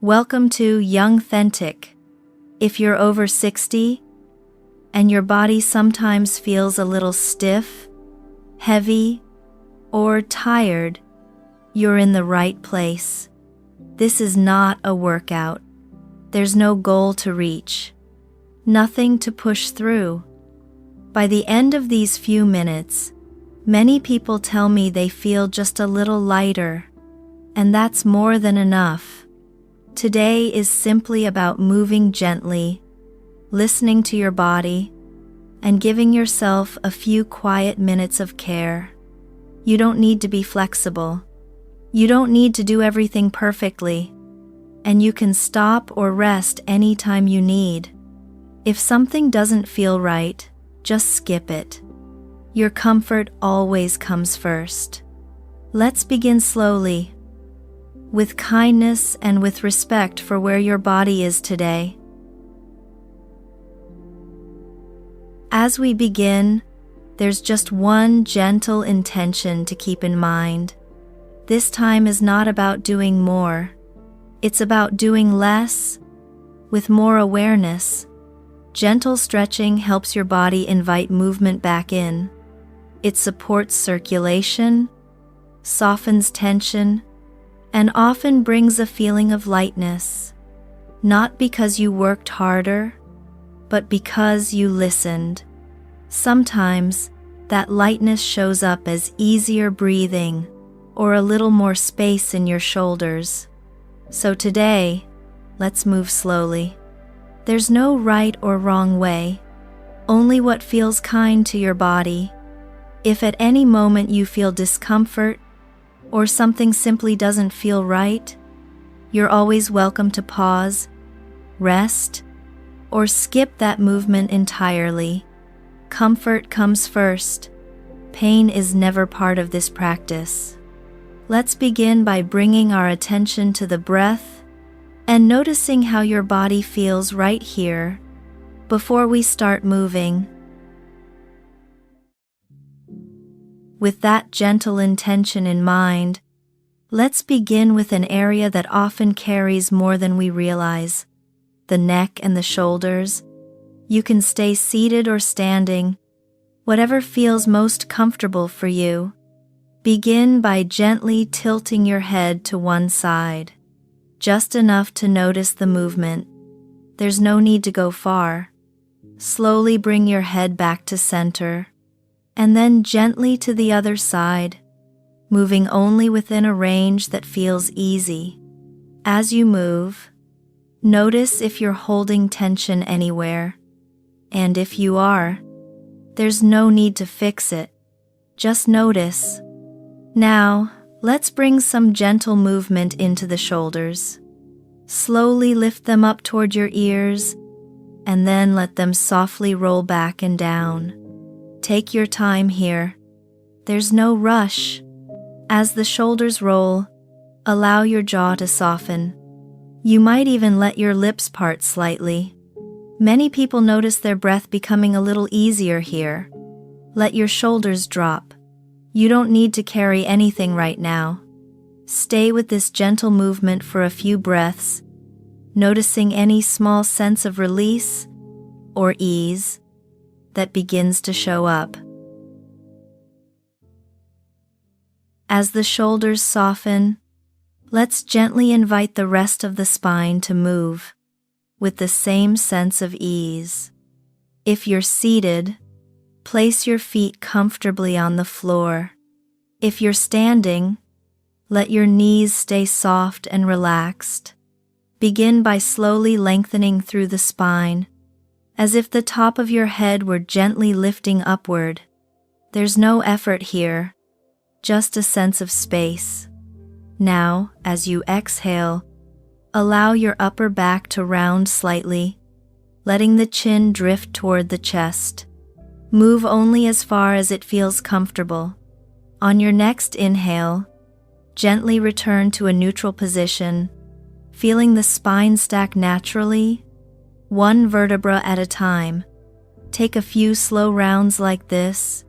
Welcome to Youngthentic. If you're over 60 and your body sometimes feels a little stiff, heavy, or tired, you're in the right place. This is not a workout. There's no goal to reach, nothing to push through. By the end of these few minutes, many people tell me they feel just a little lighter, and that's more than enough. Today is simply about moving gently, listening to your body, and giving yourself a few quiet minutes of care. You don't need to be flexible. You don't need to do everything perfectly, and you can stop or rest anytime you need. If something doesn't feel right, just skip it. Your comfort always comes first. Let's begin slowly, with kindness and with respect for where your body is today. As we begin, there's just one gentle intention to keep in mind. This time is not about doing more. It's about doing less, with more awareness. Gentle stretching helps your body invite movement back in. It supports circulation, softens tension, and often brings a feeling of lightness, not because you worked harder, but because you listened. Sometimes, that lightness shows up as easier breathing or a little more space in your shoulders. So today, let's move slowly. There's no right or wrong way, only what feels kind to your body. If at any moment you feel discomfort, or something simply doesn't feel right, you're always welcome to pause, rest, or skip that movement entirely. Comfort comes first. Pain is never part of this practice. Let's begin by bringing our attention to the breath and noticing how your body feels right here before we start moving. With that gentle intention in mind, let's begin with an area that often carries more than we realize: the neck and the shoulders. You can stay seated or standing, whatever feels most comfortable for you. Begin by gently tilting your head to one side, just enough to notice the movement. There's no need to go far. Slowly bring your head back to center, and then gently to the other side, moving only within a range that feels easy. As you move, notice if you're holding tension anywhere, and if you are, there's no need to fix it. Just notice. Now, let's bring some gentle movement into the shoulders. Slowly lift them up toward your ears, and then let them softly roll back and down. Take your time here. There's no rush. As the shoulders roll, allow your jaw to soften. You might even let your lips part slightly. Many people notice their breath becoming a little easier here. Let your shoulders drop. You don't need to carry anything right now. Stay with this gentle movement for a few breaths, noticing any small sense of release or ease that begins to show up. As the shoulders soften, let's gently invite the rest of the spine to move with the same sense of ease. If you're seated, place your feet comfortably on the floor. If you're standing, let your knees stay soft and relaxed. Begin by slowly lengthening through the spine, as if the top of your head were gently lifting upward. There's no effort here, just a sense of space. Now, as you exhale, allow your upper back to round slightly, letting the chin drift toward the chest. Move only as far as it feels comfortable. On your next inhale, gently return to a neutral position, feeling the spine stack naturally, one vertebra at a time. Take a few slow rounds like this,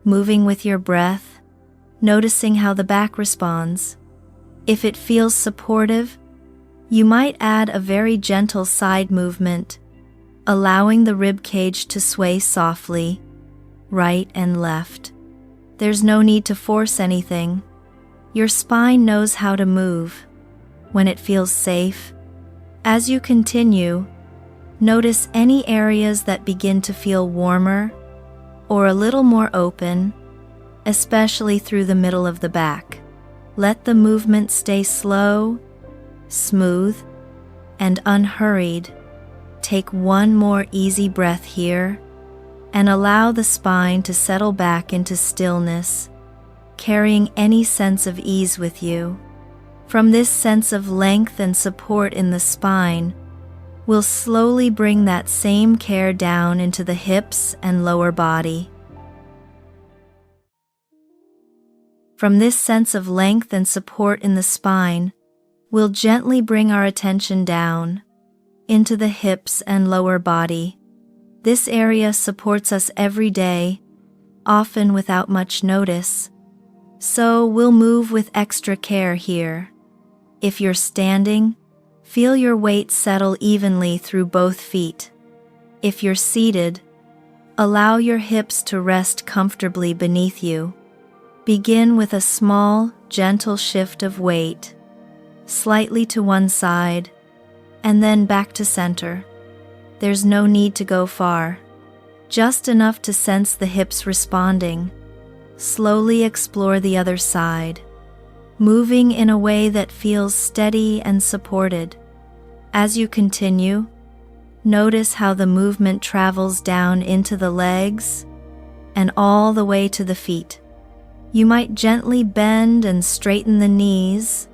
moving with your breath, noticing how the back responds. If it feels supportive, You might add a very gentle side movement, allowing the rib cage to sway softly, right and left. There's no need to force anything. Your spine knows how to move when it feels safe. As you continue, notice any areas that begin to feel warmer or a little more open, especially through the middle of the back. Let the movement stay slow, smooth, and unhurried. Take one more easy breath here and allow the spine to settle back into stillness, carrying any sense of ease with you. From this sense of length and support in the spine, we'll slowly bring that same care down into the hips and lower body. From this sense of length and support in the spine, we'll gently bring our attention down into the hips and lower body. This area supports us every day, often without much notice, so we'll move with extra care here. If you're standing, feel your weight settle evenly through both feet. If you're seated, allow your hips to rest comfortably beneath you. Begin with a small, gentle shift of weight, slightly to one side, and then back to center. There's no need to go far, just enough to sense the hips responding. Slowly explore the other side, moving in a way that feels steady and supported. As you continue, notice how the movement travels down into the legs and all the way to the feet. You might gently bend and straighten the knees,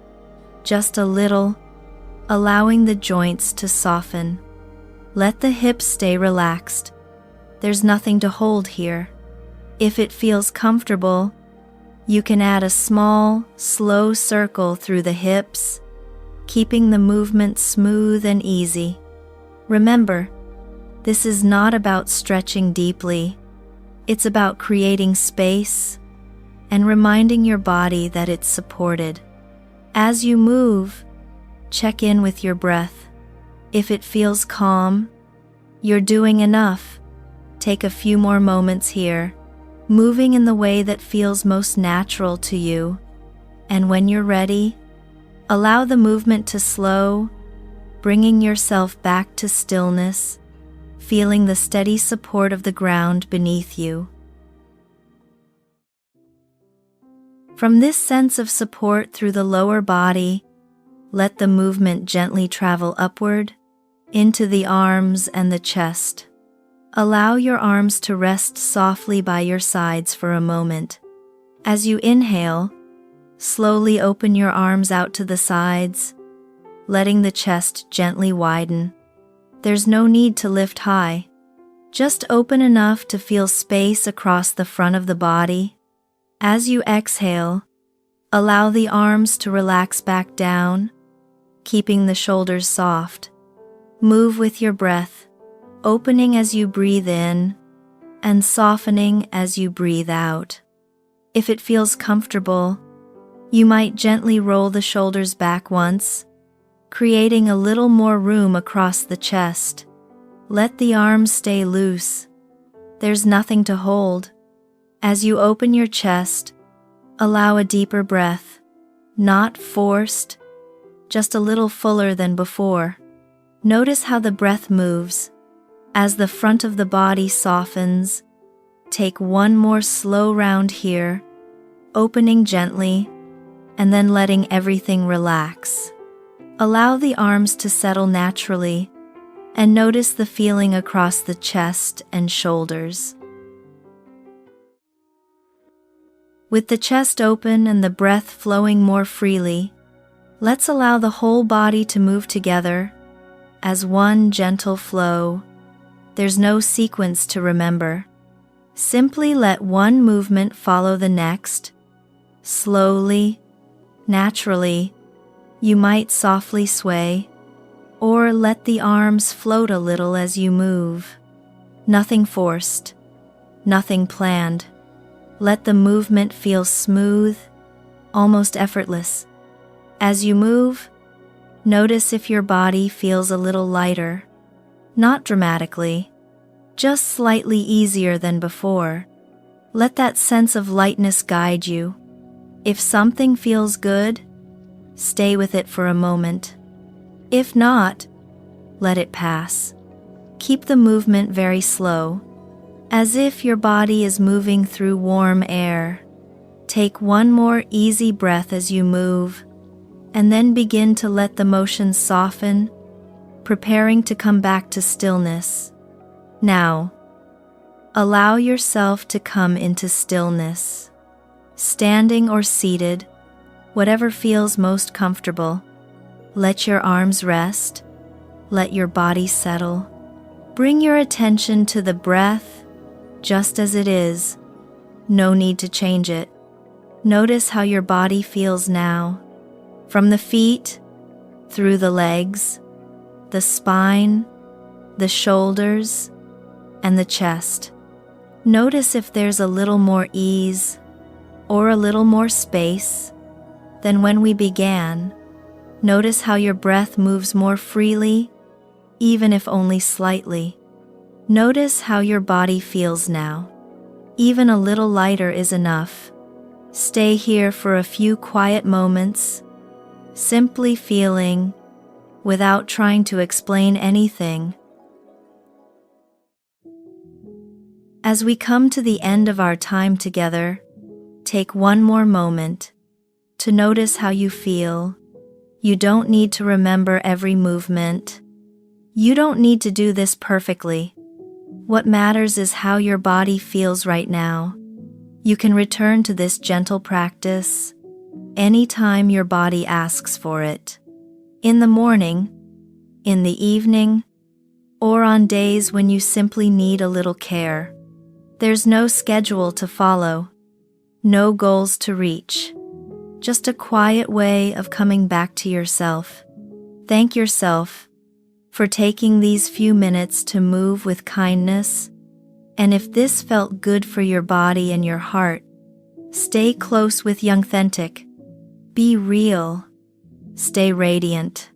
just a little, allowing the joints to soften. Let the hips stay relaxed. There's nothing to hold here. If it feels comfortable, you can add a small, slow circle through the hips, keeping the movement smooth and easy. Remember, this is not about stretching deeply. It's about creating space and reminding your body that it's supported. As you move, check in with your breath. If it feels calm, you're doing enough. Take a few more moments here, moving in the way that feels most natural to you. And when you're ready, allow the movement to slow, bringing yourself back to stillness, feeling the steady support of the ground beneath you. From this sense of support through the lower body, let the movement gently travel upward into the arms and the chest. Allow your arms to rest softly by your sides for a moment. As you inhale, slowly open your arms out to the sides, letting the chest gently widen. There's no need to lift high. Just open enough to feel space across the front of the body. As you exhale, allow the arms to relax back down, keeping the shoulders soft. Move with your breath, opening as you breathe in and softening as you breathe out. If it feels comfortable, you might gently roll the shoulders back once, creating a little more room across the chest. Let the arms stay loose. There's nothing to hold. As you open your chest, allow a deeper breath, not forced, just a little fuller than before. Notice how the breath moves. As the front of the body softens, take one more slow round here, opening gently, and then letting everything relax. Allow the arms to settle naturally, and notice the feeling across the chest and shoulders. With the chest open and the breath flowing more freely, let's allow the whole body to move together as one gentle flow. There's no sequence to remember. Simply let one movement follow the next. Slowly, naturally, you might softly sway, or let the arms float a little as you move. Nothing forced, nothing planned. Let the movement feel smooth, almost effortless. As you move, Notice if your body feels a little lighter. Not dramatically, just slightly easier than before. Let that sense of lightness guide you. If something feels good, stay with it for a moment. If not, let it pass. Keep the movement very slow, as if your body is moving through warm air. Take one more easy breath as you move, and then begin to let the motion soften, preparing to come back to stillness. Now, allow yourself to come into stillness. Standing or seated, whatever feels most comfortable. Let your arms rest. Let your body settle. Bring your attention to the breath, just as it is. No need to change it. Notice how your body feels now. From the feet, through the legs, the spine, the shoulders, and the chest. Notice if there's a little more ease or a little more space than when we began. Notice how your breath moves more freely, even if only slightly. Notice how your body feels now. Even a little lighter is enough. Stay here for a few quiet moments, simply feeling, without trying to explain anything. As we come to the end of our time together, take one more moment to notice how you feel. You don't need to remember every movement. You don't need to do this perfectly. What matters is how your body feels right now. You can return to this gentle practice anytime your body asks for it. In the morning, in the evening, or on days when you simply need a little care. There's no schedule to follow, no goals to reach. Just a quiet way of coming back to yourself. Thank yourself for taking these few minutes to move with kindness. And if this felt good for your body and your heart, stay close with Youngthentic. Be real. Stay radiant.